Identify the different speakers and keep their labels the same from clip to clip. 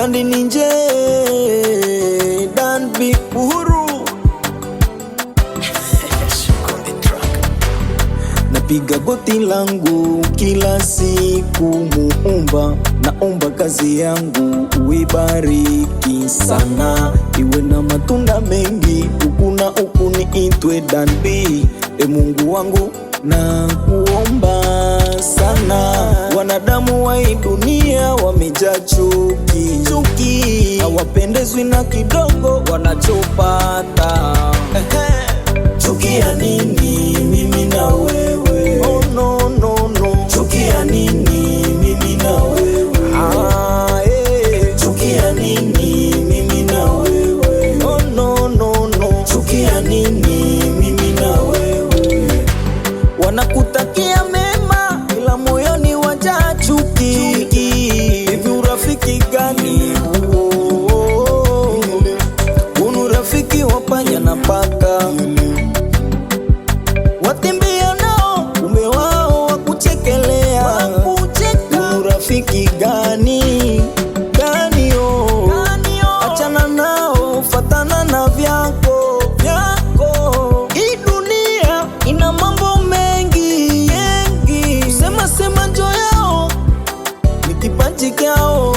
Speaker 1: Nandi Ninje, Dan B Uhuru. Napiga goti langu kila siku Muumba, naomba kazi yangu uibariki sana, iwe na matunda mengi, huku na huku niitwe Dan B. Mungu wangu na kuomba sana, wanadamu wa hii dunia wamejaa chuki, hawapendezwi na kidogo wanachopata. Chuki ya nini mimi na wewe? Oh no no no. Chuki ya nini mimi na wewe? Chuki ya nini mimi na wewe? Oh no no no. Chuki ya nini mimi na wewe? Wanakutakia mema ila moyoni wajaa chuki. Hivi urafiki gani huo? Unu rafiki wa panya na paka, watembea nao ume wao wakuchekelea. Unu rafiki gani oh? Achana nao, fatana na vyako. Hii dunia ina mambo mengi, sema njo yao ni kipaji kyao.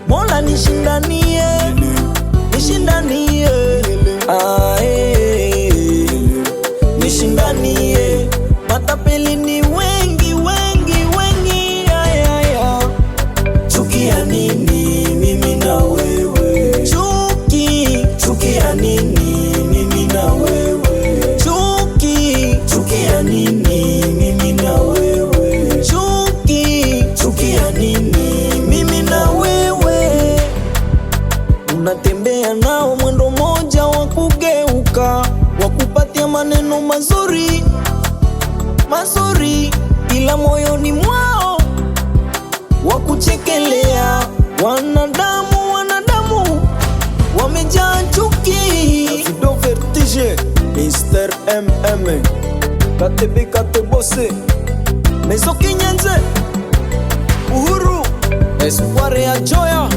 Speaker 1: Mola nishindanie nishindanie, matapeli ni wengi. Chuki ya nini mimi na wewe? Chuki ya nini mimi na wewe? Chuki ya nini mimi na wewe? Chuki ya nini mimi na wewe? Unatembea nao mwendo moja wa kugeuka, wakupatia maneno mazuri, ila moyoni mwao wakuchekelea. Wanadamu wamejaa chuki. Video Vertige, Mr. MM, KTB Katebose, Mezo Kinyenze, Uhuru, Espoir ya Joya.